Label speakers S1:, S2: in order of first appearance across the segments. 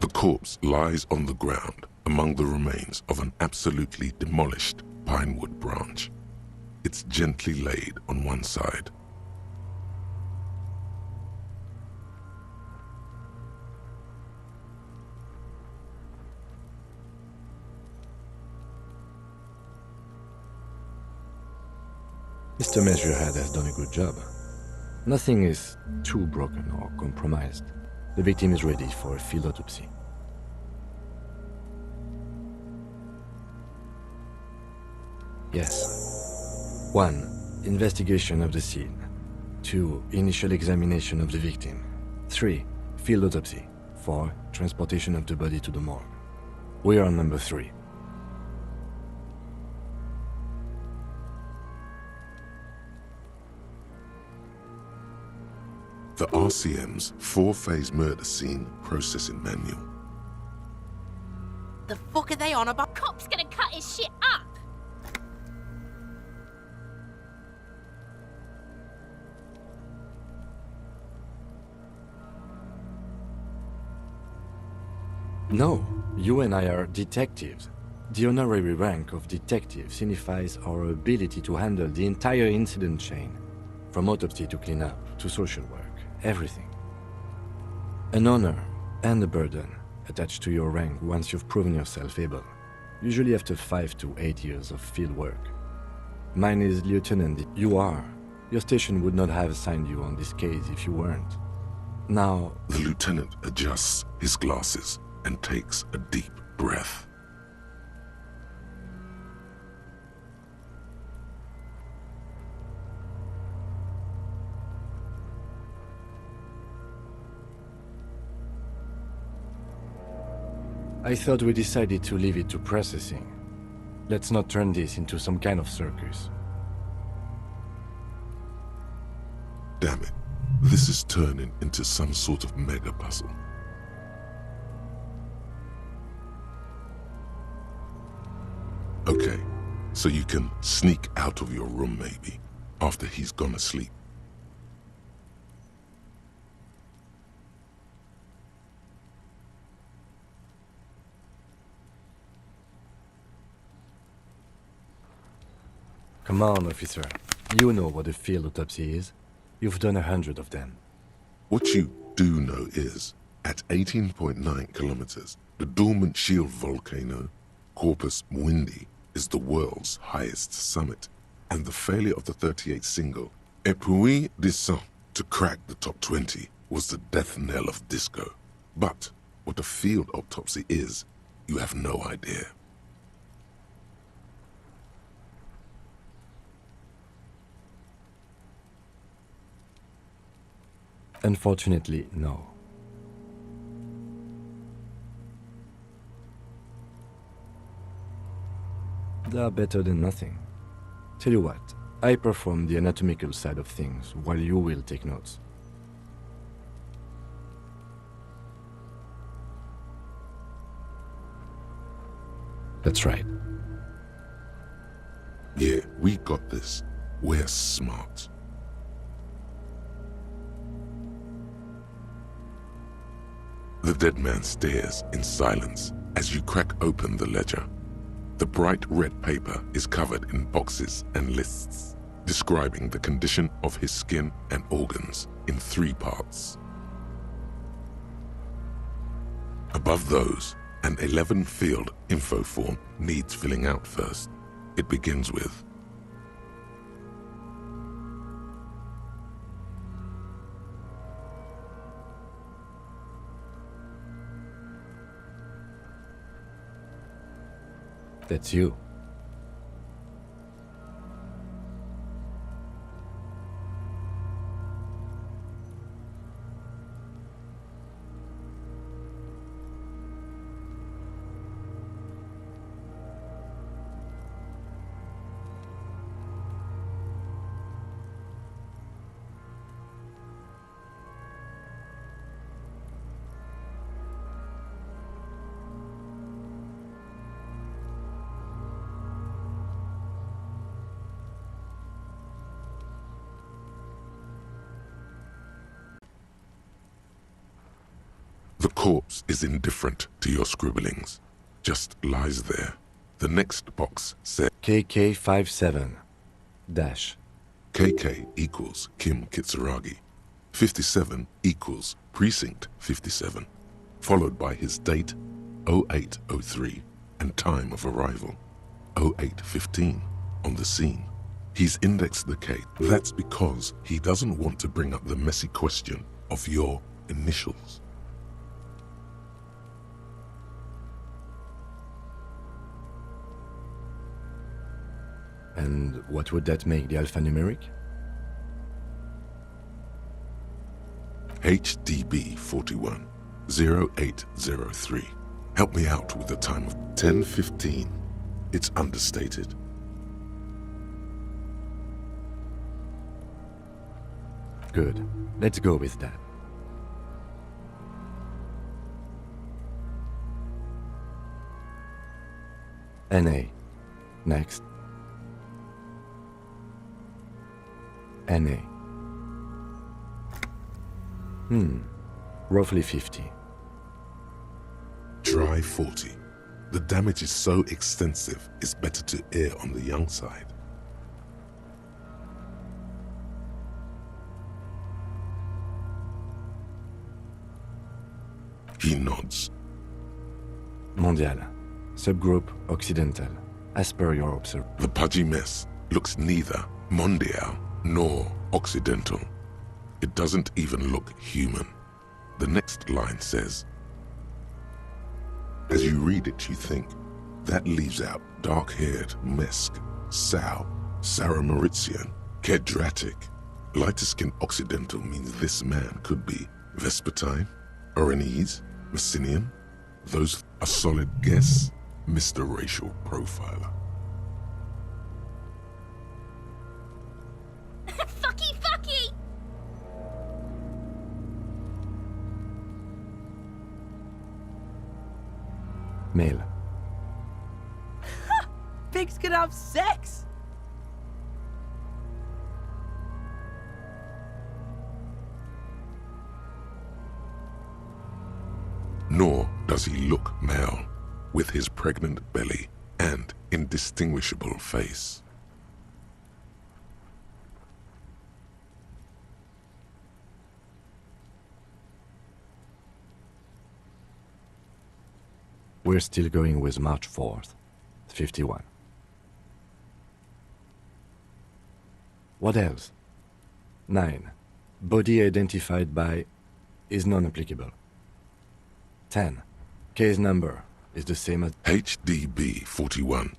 S1: The corpse lies on the ground among the remains of an absolutely demolished pinewood branch. It's gently laid on one side.
S2: Mr. Measurehead has done a good job. Nothing is too broken or compromised. The victim is ready for a field autopsy. Yes. 1. Investigation of the scene. 2. Initial examination of the victim. 3. Field autopsy. 4. Transportation of the body to the morgue. We are on number 3.
S1: The RCM's 4-phase murder scene processing manual.
S3: The fuck are they on about?
S4: Cop's gonna cut his shit up!
S2: No, you and I are detectives. The honorary rank of detective signifies our ability to handle the entire incident chain, from autopsy to cleanup to social work, everything. An honor and a burden attached to your rank once you've proven yourself able, usually after 5 to 8 years of field work. Mine is Lieutenant. You are. Your station would not have assigned you on this case if you weren't. Now...
S1: The lieutenant adjusts his glasses and takes a deep breath.
S2: I thought we decided to leave it to processing. Let's not turn this into some kind of circus.
S1: Damn it, this is turning into some sort of mega puzzle. Okay, so you can sneak out of your room maybe, after he's gone to sleep.
S2: Come on, officer. You know what a field autopsy is. You've done 100 of them.
S1: What you do know is, at 18.9 kilometers, the dormant shield volcano, Corpus Mundi, is the world's highest summit, and the failure of the 38 single, Et puis descend, to crack the top 20 was the death knell of disco. But what a field autopsy is, you have no idea.
S2: Unfortunately, no. They are better than nothing. Tell you what, I perform the anatomical side of things while you will take notes. That's right.
S1: Yeah, we got this. We're smart. The dead man stares in silence as you crack open the ledger. The bright red paper is covered in boxes and lists, describing the condition of his skin and organs in 3 parts. Above those, an 11-field info form needs filling out first. It begins with,
S2: That's you.
S1: The corpse is indifferent to your scribblings, just lies there. The next box says
S2: KK57 dash.
S1: KK equals Kim Kitsuragi. 57 equals Precinct 57, followed by his date 0803 and time of arrival 0815 on the scene. He's indexed the K. That's because he doesn't want to bring up the messy question of your initials.
S2: And what would that make the alphanumeric?
S1: HDB 41 0803. Help me out with the time of 10:15. It's understated.
S2: Good. Let's go with that. NA. Next. NA. Roughly 50.
S1: Try 40. The damage is so extensive, it's better to err on the young side. He nods.
S2: Mondial. Subgroup Occidental. As per your observation.
S1: The pudgy mess looks neither mondial nor occidental. It doesn't even look human. The next line says, as you read it, you think, that leaves out dark-haired Mesk, Sao, Sarah Mauritian, Kedratic. Lighter-skinned occidental means this man could be Vespertine, Oranese, Messinian. Those are solid guess, Mr. Racial Profiler.
S4: Fucky, fucky!
S2: Male.
S3: Pigs can have sex!
S1: Nor does he look male, with his pregnant belly and indistinguishable face.
S2: We're still going with March 4th, 51. What else? 9. Body identified by is non-applicable. 10. Case number is the same as
S1: HDB 41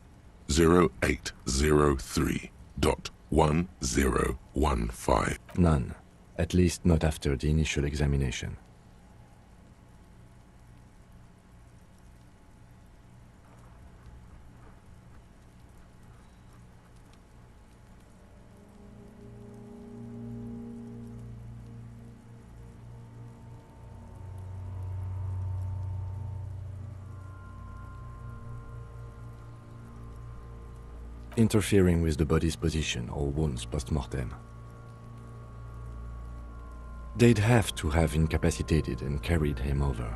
S1: 0803.1015.
S2: none, at least not after the initial examination. Interfering with the body's position or wounds post-mortem. They'd have to have incapacitated and carried him over.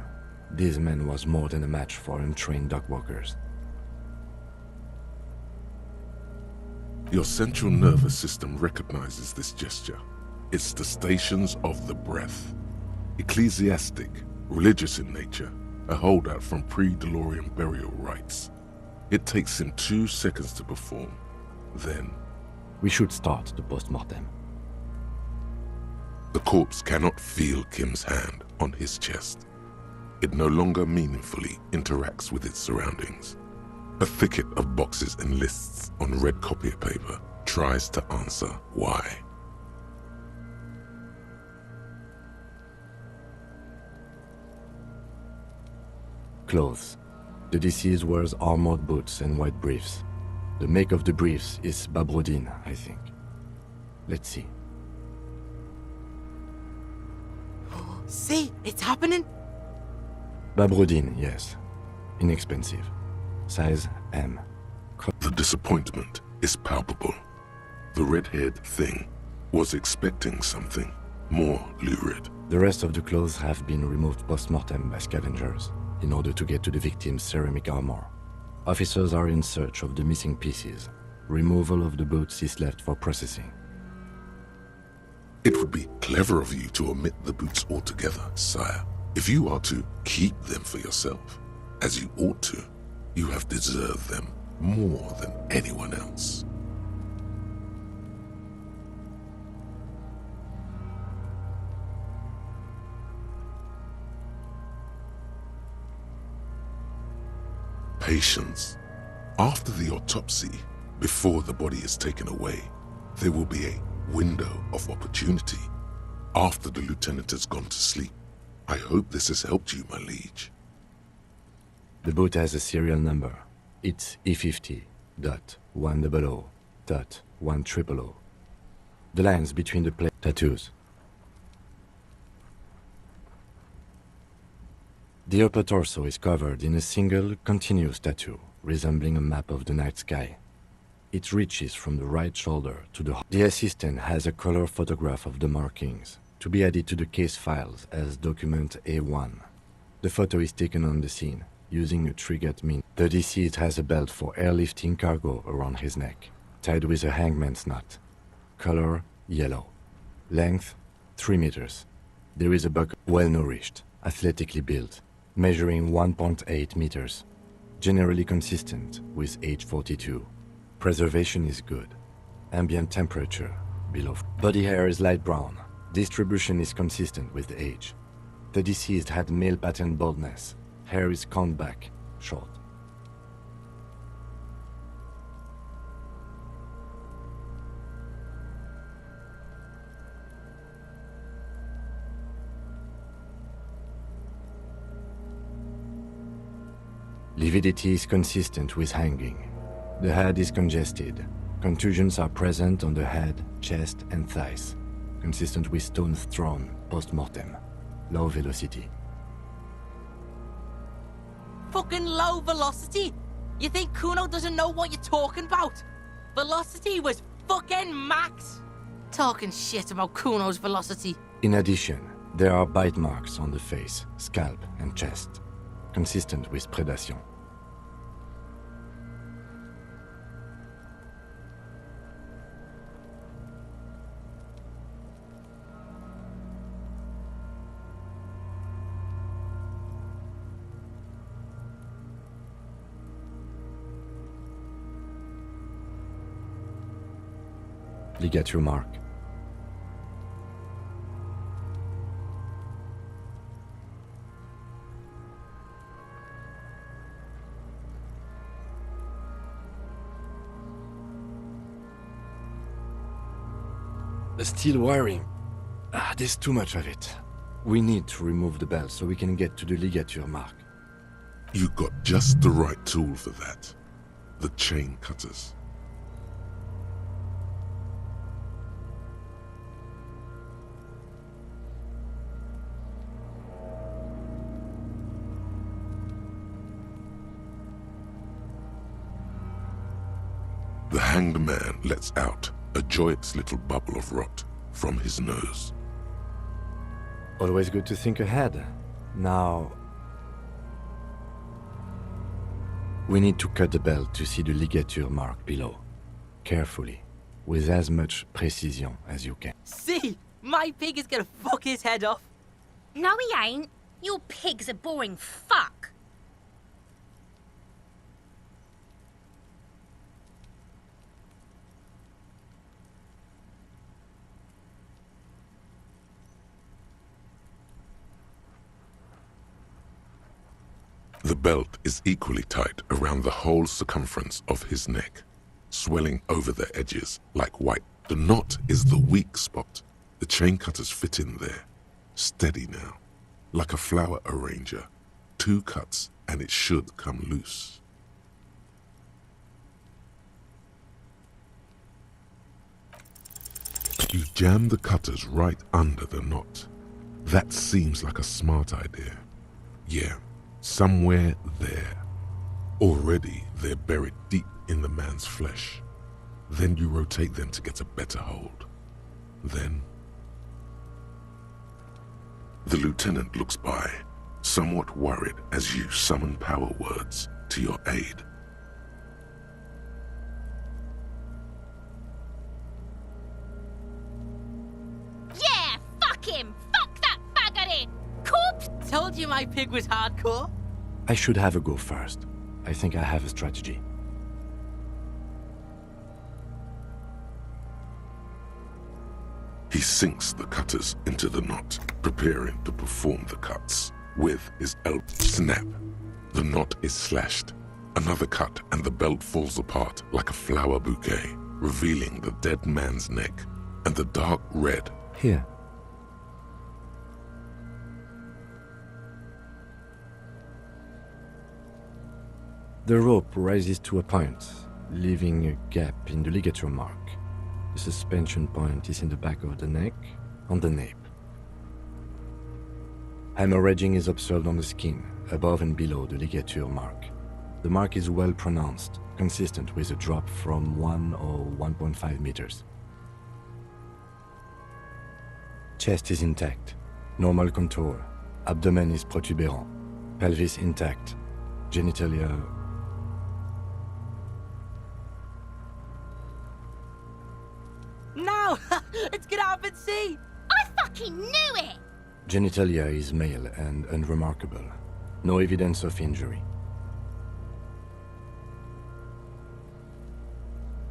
S2: This man was more than a match for untrained dog walkers.
S1: Your central nervous system recognizes this gesture. It's the stations of the breath. Ecclesiastic, religious in nature, a holdout from pre-DeLorean burial rites. It takes him 2 seconds to perform. Then,
S2: We should start the post-mortem.
S1: the corpse cannot feel Kim's hand on his chest. It no longer meaningfully interacts with its surroundings. A thicket of boxes and lists on red copier paper tries to answer why.
S2: Clothes. The deceased wears armored boots and white briefs. The make of the briefs is Babrodine, I think. Let's see.
S3: See, it's happening.
S2: Babrodine, yes. Inexpensive. Size M.
S1: The disappointment is palpable. The red-haired thing was expecting something more lurid.
S2: The rest of the clothes have been removed post-mortem by scavengers in order to get to the victim's ceramic armor. Officers are in search of the missing pieces. Removal of the boots is left for processing.
S1: It would be clever of you to omit the boots altogether, sire. If you are to keep them for yourself, as you ought to, you have deserved them more than anyone else. Patience. After the autopsy, before the body is taken away, there will be a window of opportunity after the lieutenant has gone to sleep. I hope this has helped you, my liege.
S2: The boot has a serial number. It's E50.100.100. The lines between the tattoos. The upper torso is covered in a single, continuous tattoo, resembling a map of the night sky. It reaches from the right shoulder to the... The assistant has a color photograph of the markings, to be added to the case files as document A1. The photo is taken on the scene, using a triggered min. The deceased has a belt for airlifting cargo around his neck, tied with a hangman's knot. Color, yellow. Length, 3 meters. There is a buck, well-nourished, athletically built, measuring 1.8 meters. Generally consistent with age 42. Preservation is good. Ambient temperature, below. Body hair is light brown. Distribution is consistent with the age. The deceased had male pattern baldness. Hair is combed back, short. Lividity is consistent with hanging. The head is congested. Contusions are present on the head, chest, and thighs. Consistent with stones thrown post-mortem. Low velocity.
S3: Fucking low velocity? You think Kuno doesn't know what you're talking about? Velocity was fucking max. Talking shit about Kuno's velocity.
S2: In addition, there are bite marks on the face, scalp, and chest. Consistent with predation. Ligature mark. The steel wiring. There's too much of it. We need to remove the belt so we can get to the ligature mark.
S1: You got just the right tool for that. The chain cutters. The hanged man lets out a joyous little bubble of rot from his nose.
S2: Always good to think ahead. Now... we need to cut the belt to see the ligature mark below. Carefully, with as much precision as you can.
S3: See? My pig is gonna fuck his head off.
S4: No, he ain't. Your pig's a boring fuck.
S1: The belt is equally tight around the whole circumference of his neck, swelling over the edges like white. The knot is the weak spot. The chain cutters fit in there. Steady now, like a flower arranger. 2 cuts and it should come loose. You jam the cutters right under the knot. That seems like a smart idea. Yeah. Somewhere there. Already they're buried deep in the man's flesh. Then you rotate them to get a better hold. Then... The lieutenant looks by, somewhat worried as you summon power words to your aid.
S4: Yeah, fuck him! Fuck that faggoty! Corpse!
S3: Told you my pig was hardcore.
S2: I should have a go first. I think I have a strategy.
S1: He sinks the cutters into the knot, preparing to perform the cuts. With his elbow snap, the knot is slashed. Another cut and the belt falls apart like a flower bouquet, revealing the dead man's neck and the dark red.
S2: Here. The rope rises to a point, leaving a gap in the ligature mark. The suspension point is in the back of the neck, on the nape. Hemorrhaging is observed on the skin, above and below the ligature mark. The mark is well pronounced, consistent with a drop from 1 or 1.5 meters. Chest is intact, normal contour. Abdomen is protuberant, pelvis intact, genitalia.
S3: No! Let's get up and see!
S4: I fucking knew it!
S2: Genitalia is male and unremarkable. No evidence of injury.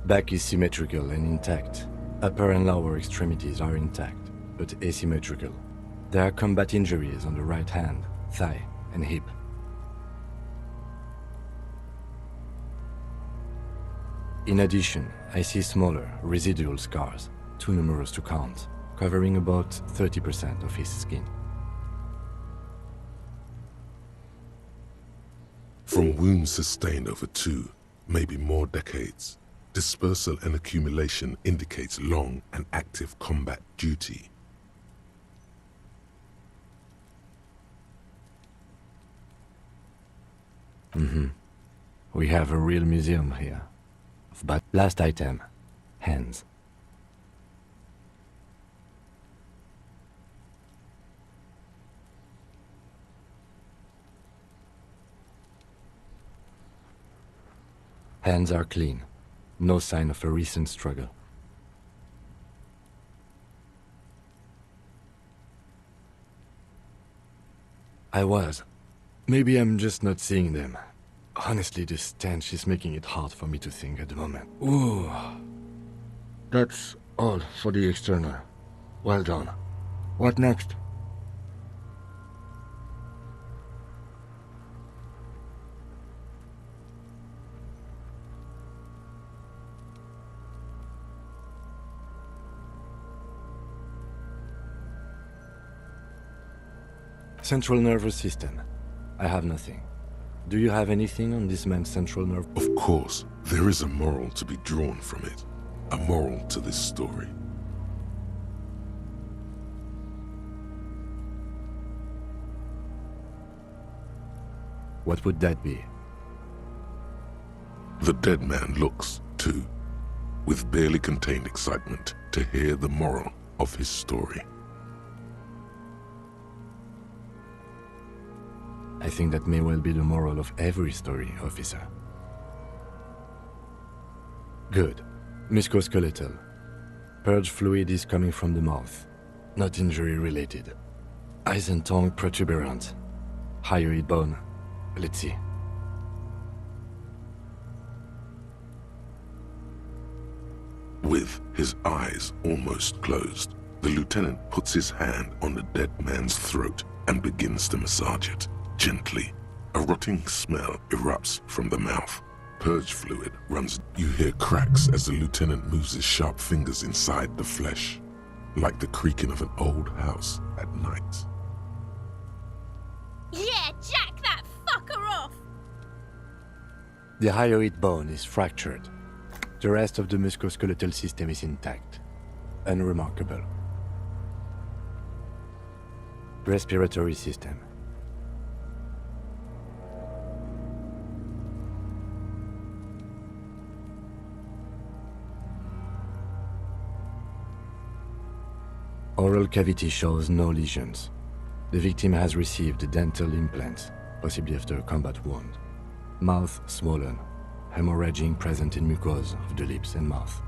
S2: Back is symmetrical and intact. Upper and lower extremities are intact, but asymmetrical. There are combat injuries on the right hand, thigh, and hip. In addition, I see smaller, residual scars, too numerous to count, covering about 30% of his skin.
S1: From wounds sustained over 2, maybe more decades, dispersal and accumulation indicates long and active combat duty.
S2: We have a real museum here. But last item, hands. Hands are clean. No sign of a recent struggle. I was. Maybe I'm just not seeing them. Honestly, this stench is making it hard for me to think at the moment. Ooh. That's all for the external. Well done. What next? Central nervous system. I have nothing. Do you have anything on this man's central nerve?
S1: Of course, there is a moral to be drawn from it. A moral to this story.
S2: What would that be?
S1: The dead man looks, too, with barely contained excitement to hear the moral of his story.
S2: I think that may well be the moral of every story, officer. Good. Musculoskeletal. Purge fluid is coming from the mouth. Not injury-related. Eyes and tongue protuberant. Hyoid bone. Let's see.
S1: With his eyes almost closed, the lieutenant puts his hand on the dead man's throat and begins to massage it. Gently, a rotting smell erupts from the mouth. Purge fluid runs. You hear cracks as the lieutenant moves his sharp fingers inside the flesh, like the creaking of an old house at night.
S4: Yeah, jack that fucker off!
S2: The hyoid bone is fractured. The rest of the musculoskeletal system is intact. Unremarkable. Respiratory system. Oral cavity shows no lesions. The victim has received dental implants, possibly after a combat wound. Mouth swollen, hemorrhaging present in mucosa of the lips and mouth.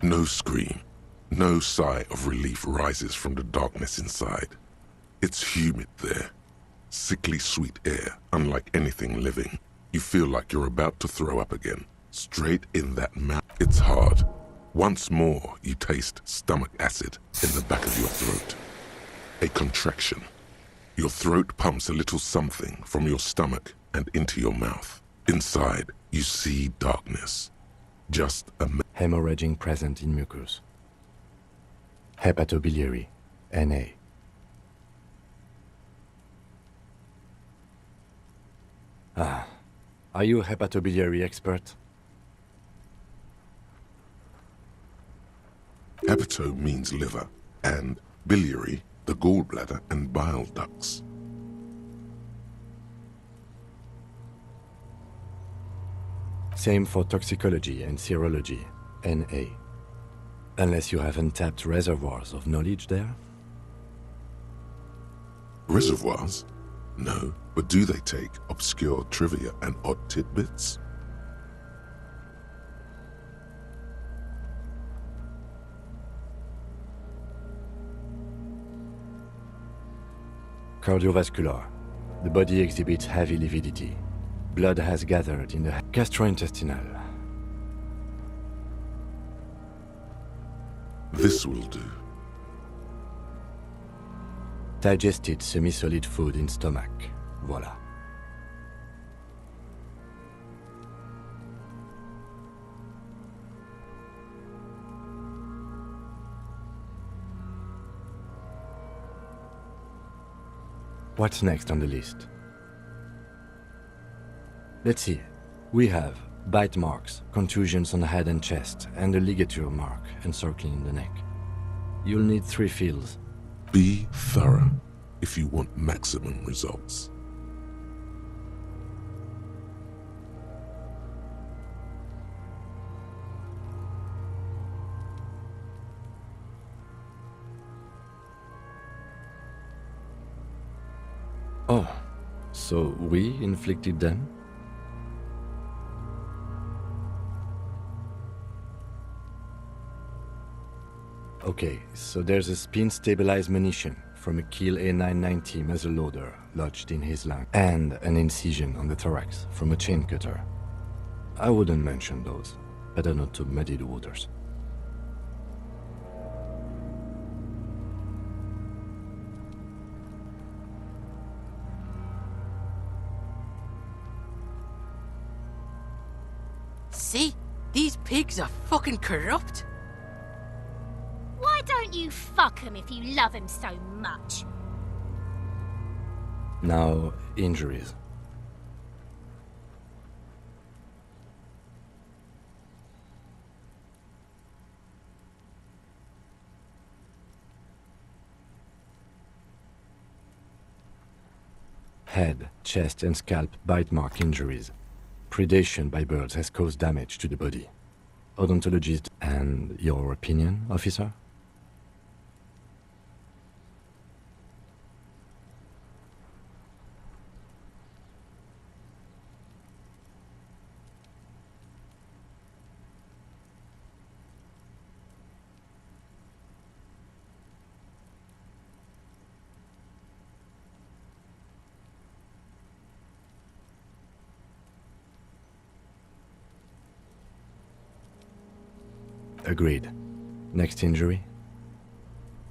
S1: No scream, no sigh of relief rises from the darkness inside. It's humid there. Sickly sweet air, unlike anything living. You feel like you're about to throw up again. Straight in that mouth. It's hard. Once more, you taste stomach acid in the back of your throat. A contraction. Your throat pumps a little something from your stomach and into your mouth. Inside, you see darkness. Just a
S2: hemorrhaging present in mucus. Hepatobiliary, Na. Are you a hepatobiliary expert?
S1: Hepato means liver, and biliary, the gallbladder and bile ducts.
S2: Same for toxicology and serology, Na. Unless you have untapped reservoirs of knowledge there?
S1: Reservoirs? No, but do they take obscure trivia and odd tidbits?
S2: Cardiovascular. The body exhibits heavy lividity. Blood has gathered in the gastrointestinal.
S1: This will do.
S2: Digested semi-solid food in stomach. Voila. What's next on the list? Let's see. We have bite marks, contusions on the head and chest, and a ligature mark encircling the neck. You'll need 3 feels.
S1: Be thorough if you want maximum results.
S2: Oh, so we inflicted them? Okay, so there's a spin-stabilized munition from a Kiel A990 muzzleloader lodged in his lung, and an incision on the thorax from a chain cutter. I wouldn't mention those. Better not to muddy the waters.
S3: See? These pigs are fucking corrupt.
S4: Why don't you fuck him if you love him so much?
S2: Now, injuries. Head, chest and scalp bite mark injuries. Predation by birds has caused damage to the body. Odontologist, and your opinion, officer? Agreed. Next injury?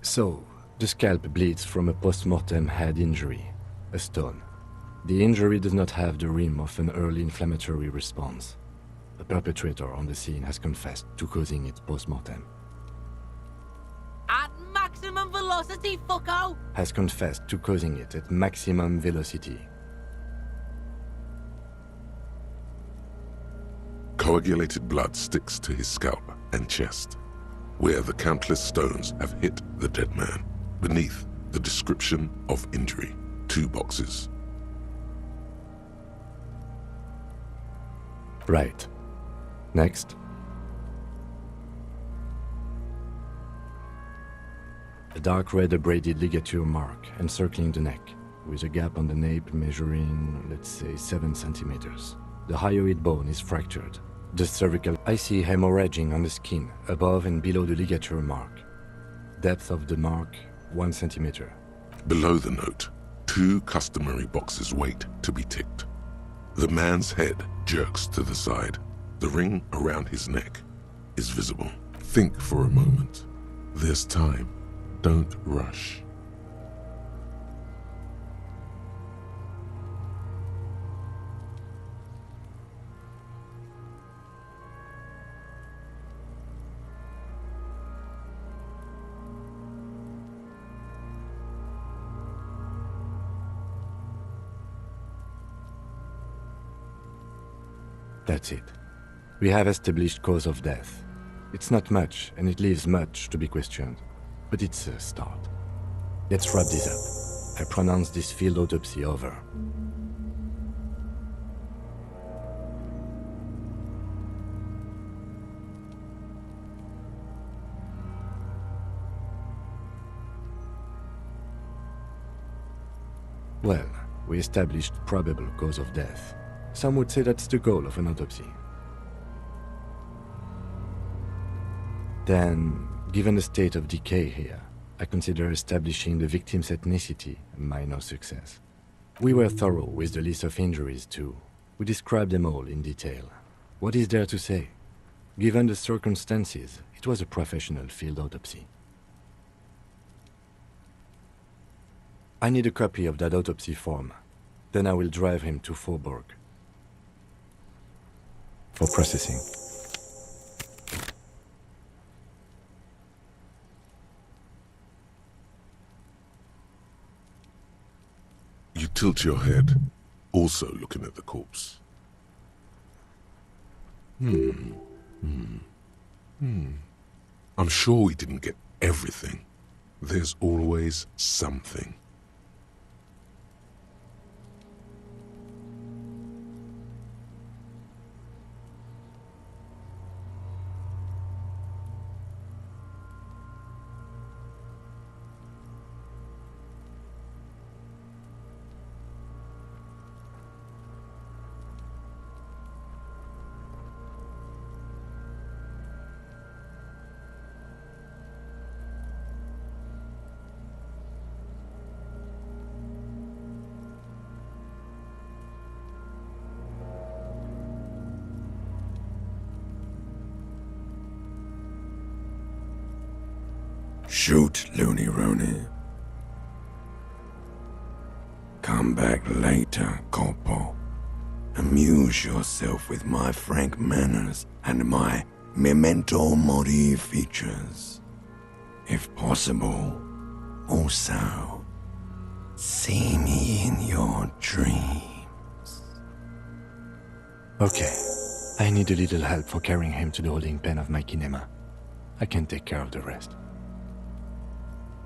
S2: So, the scalp bleeds from a post-mortem head injury, a stone. The injury does not have the rim of an early inflammatory response. The perpetrator on the scene has confessed to causing it post-mortem.
S3: At maximum velocity, fucko!
S2: Has confessed to causing it at maximum velocity.
S1: Coagulated blood sticks to his scalp and chest, where the countless stones have hit the dead man. Beneath, the description of injury. 2 boxes.
S2: Right. Next. A dark red abraded ligature mark encircling the neck, with a gap on the nape measuring, let's say, 7 centimeters. The hyoid bone is fractured. The cervical, I see hemorrhaging on the skin, above and below the ligature mark. Depth of the mark, 1 centimeter.
S1: Below the note, 2 customary boxes wait to be ticked. The man's head jerks to the side. The ring around his neck is visible. Think for a moment. There's time. Don't rush.
S2: That's it. We have established cause of death. It's not much, and it leaves much to be questioned. But it's a start. Let's wrap this up. I pronounce this field autopsy over. Well, we established probable cause of death. Some would say that's the goal of an autopsy. Then, given the state of decay here, I consider establishing the victim's ethnicity a minor success. We were thorough with the list of injuries too. We described them all in detail. What is there to say? Given the circumstances, it was a professional field autopsy. I need a copy of that autopsy form. Then I will drive him to Faubourg for processing.
S1: You tilt your head, also looking at the corpse. I'm sure we didn't get everything. There's always something.
S5: Shoot, Looney Rooney. Come back later, Corpo. Amuse yourself with my frank manners and my memento mori features. If possible, also, see me in your dreams.
S2: Okay. I need a little help for carrying him to the holding pen of my kinema. I can take care of the rest.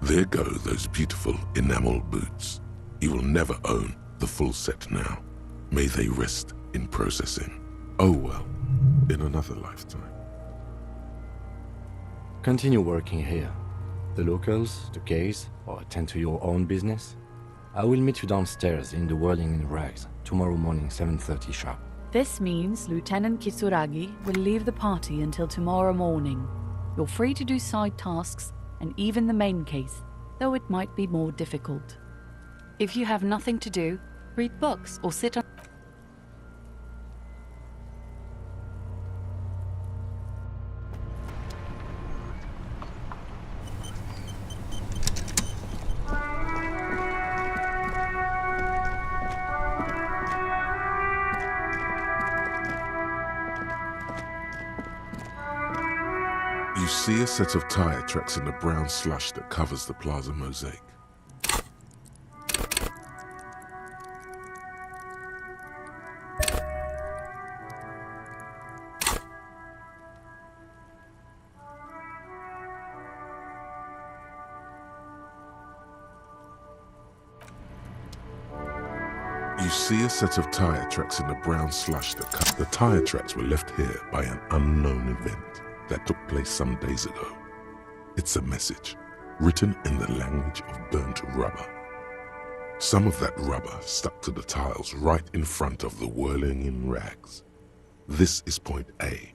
S1: There go those beautiful enamel boots. You will never own the full set now. May they rest in processing. Oh well, in another lifetime.
S2: Continue working here. The locals, the case, or attend to your own business. I will meet you downstairs in the Whirling in Rags tomorrow morning, 7:30 sharp.
S6: This means Lieutenant Kitsuragi will leave the party until tomorrow morning. You're free to do side tasks and even the main case, though it might be more difficult. If you have nothing to do, read books or sit on...
S1: You see a set of tire tracks in the brown slush that covers the plaza mosaic. You see a set of tire tracks in the brown slush that cut. The tire tracks were left here by an unknown event that took place some days ago. It's a message. written in the language of burnt rubber. Some of that rubber stuck to the tiles right in front of the whirling-in rags. This is point A.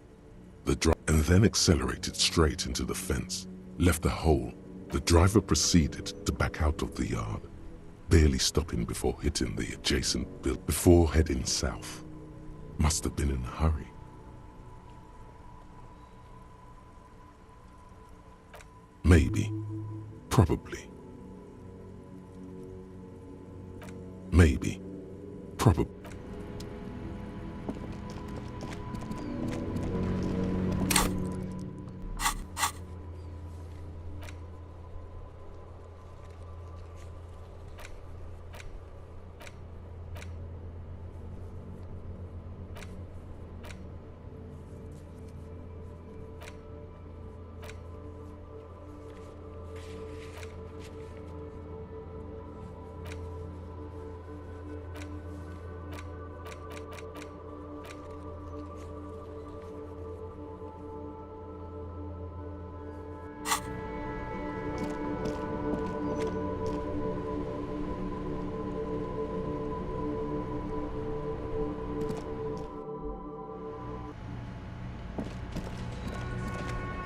S1: And then accelerated straight into the fence, left a hole. The driver proceeded to back out of the yard, barely stopping before hitting the adjacent building before heading south. Must have been in a hurry. Maybe. Probably. Maybe. Probably.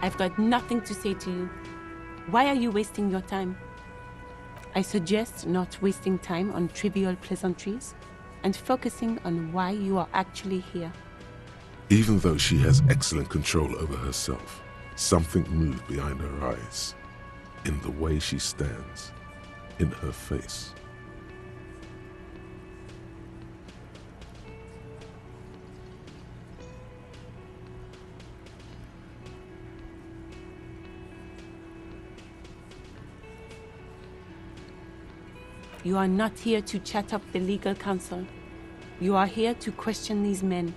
S7: I've got nothing to say to you. Why are you wasting your time? I suggest not wasting time on trivial pleasantries and focusing on why you are actually here.
S1: Even though she has excellent control over herself, something moved behind her eyes, in the way she stands, in her face.
S7: You are not here to chat up the legal counsel. You are here to question these men.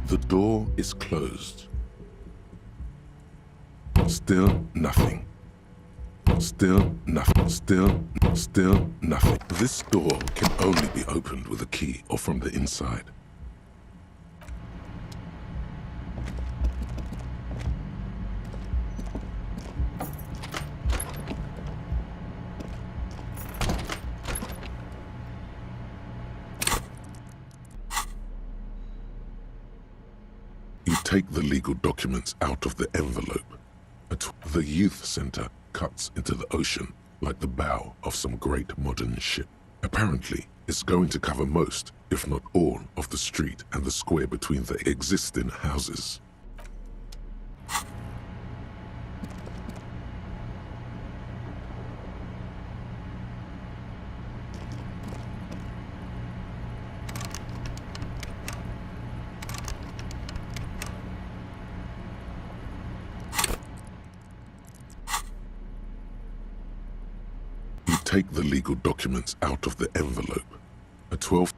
S1: The door is closed. Still nothing. Still nothing. Still nothing. This door can only be opened with a key or from the inside. You take the legal documents out of the envelope. The youth center cuts into the ocean like the bow of some great modern ship. Apparently, it's going to cover most, if not all, of the street and the square between the existing houses. Take the legal documents out of the envelope. A 12...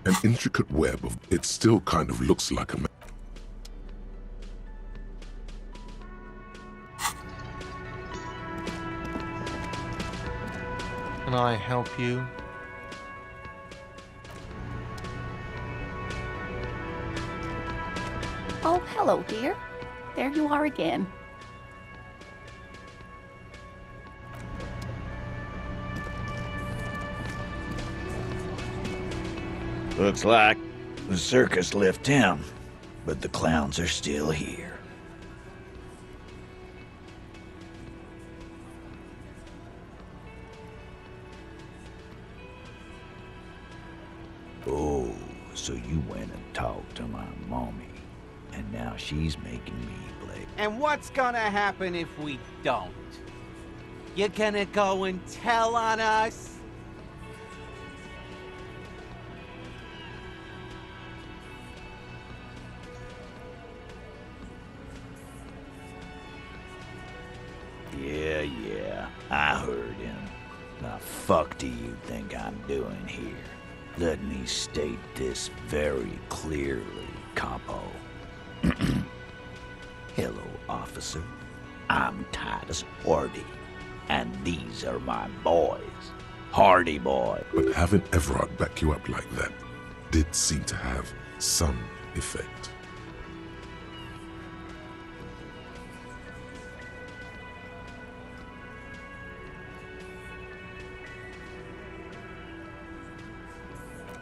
S1: An intricate web of... It still kind of looks like a...
S8: Can I help you?
S9: Oh, hello, dear. There you are again.
S10: Looks like the circus left town, but the clowns are still here. Oh, so you went and talked to my mommy, and now she's making me play.
S11: And what's gonna happen if we don't? You're gonna go and tell on us?
S10: Yeah, I heard him. The fuck do you think I'm doing here? Let me state this very clearly, Capo. Hello, officer. I'm Titus Hardy, and these are my boys. Hardy boy.
S1: But having Everard back you up like that did seem to have some effect.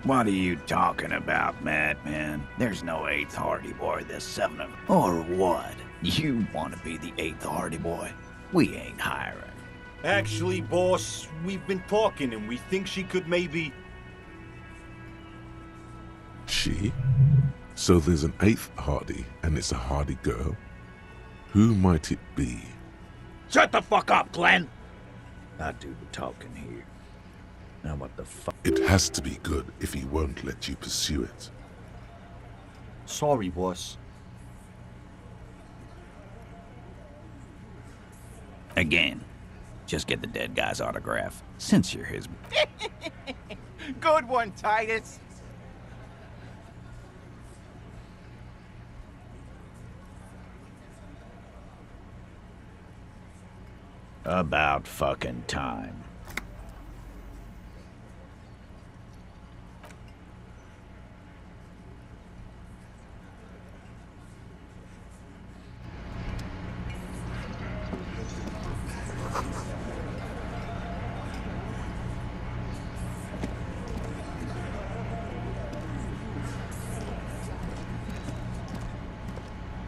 S10: What are you talking about, madman? There's no 8th Hardy Boy, there's 7 of them. Or what? You want to be the 8th Hardy Boy? We ain't hiring.
S12: Actually, boss, we've been talking and we think she could maybe...
S1: She? So there's an 8th Hardy, and it's a Hardy girl? Who might it be?
S10: Shut the fuck up, Glenn! I do the talking here. Now what the fuck?
S1: It has to be good if he won't let you pursue it.
S12: Sorry, boss.
S10: Again, just get the dead guy's autograph, since you're his...
S11: Good one, Titus.
S10: About fucking time.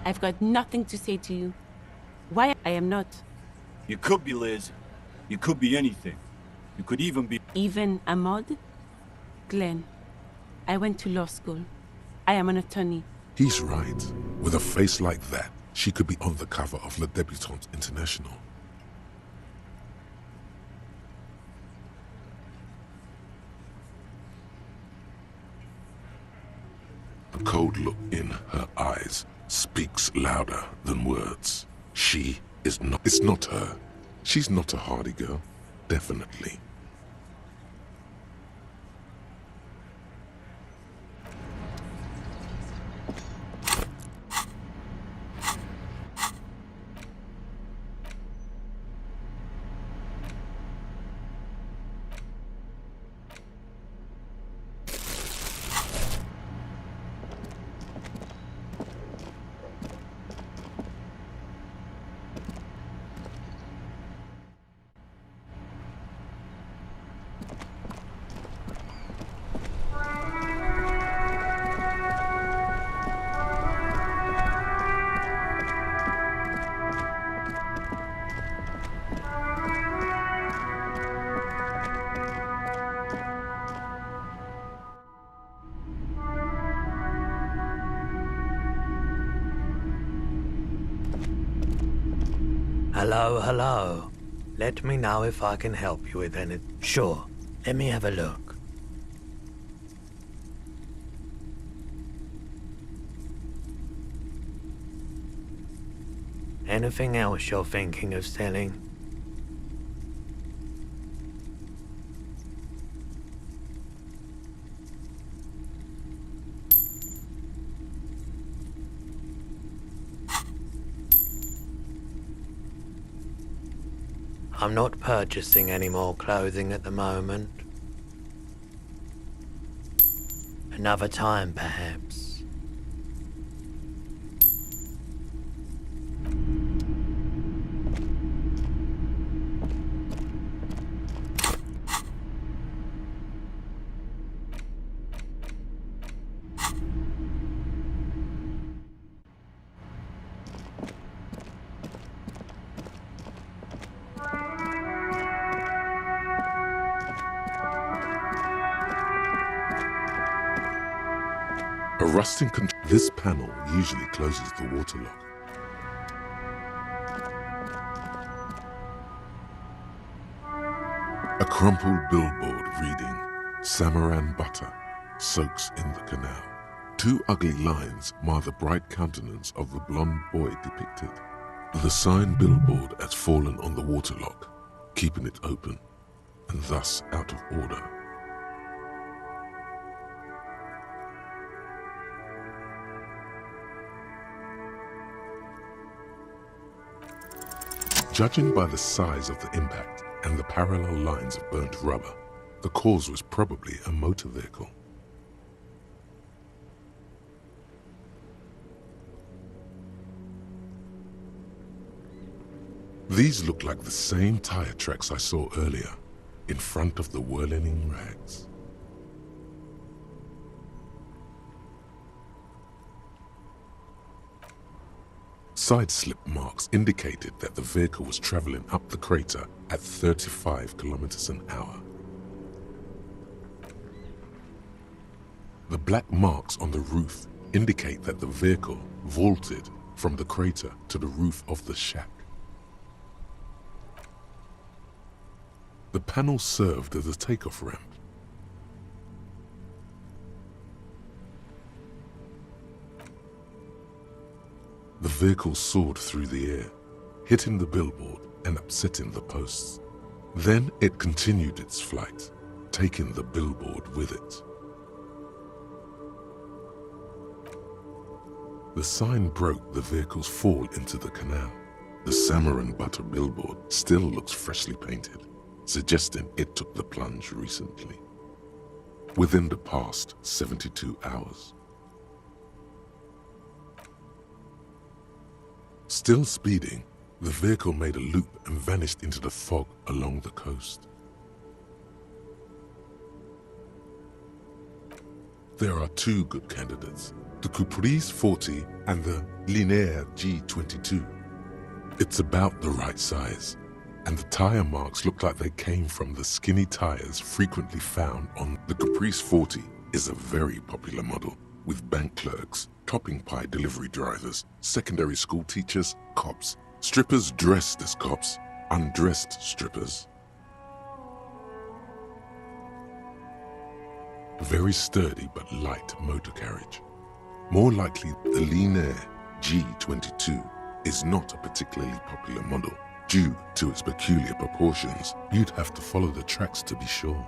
S7: I've got nothing to say to you. Why I am not.
S12: You could be Liz. You could be anything. You could even be...
S7: Even a mod? Glenn, I went to law school. I am an attorney.
S1: He's right. With a face like that, she could be on the cover of Le Debutante International. The cold look in her eyes speaks louder than words. She is not... It's not her. She's not a hardy girl. Definitely.
S8: Hello, hello. Let me know if I can help you with anything. Sure, let me have a look. Anything else you're thinking of selling? I'm not purchasing any more clothing at the moment. Another time, perhaps.
S1: A rusting This panel usually closes the water lock. A crumpled billboard reading, Samaran butter soaks in the canal. Two ugly lines mar the bright countenance of the blonde boy depicted. The sign billboard has fallen on the waterlock, keeping it open, and thus out of order. Judging by the size of the impact and the parallel lines of burnt rubber, the cause was probably a motor vehicle. These look like the same tire tracks I saw earlier, in front of the whirling rags. Side slip marks indicated that the vehicle was traveling up the crater at 35 kilometers an hour. The black marks on the roof indicate that the vehicle vaulted from the crater to the roof of the shack. The panel served as a takeoff ramp. The vehicle soared through the air, hitting the billboard and upsetting the posts. Then it continued its flight, taking the billboard with it. The sign broke the vehicle's fall into the canal. The salmon and butter billboard still looks freshly painted, suggesting it took the plunge recently. Within the past 72 hours. Still speeding, the vehicle made a loop and vanished into the fog along the coast. There are two good candidates, the Caprice 40 and the Linear G22. It's about the right size, and the tire marks look like they came from the skinny tires frequently found on the Caprice 40 is a very popular model, with bank clerks, topping pie delivery drivers, secondary school teachers, cops, strippers dressed as cops, undressed strippers. Very sturdy but light motor carriage. More likely the Linear G22 is not a particularly popular model. Due to its peculiar proportions, you'd have to follow the tracks to be sure.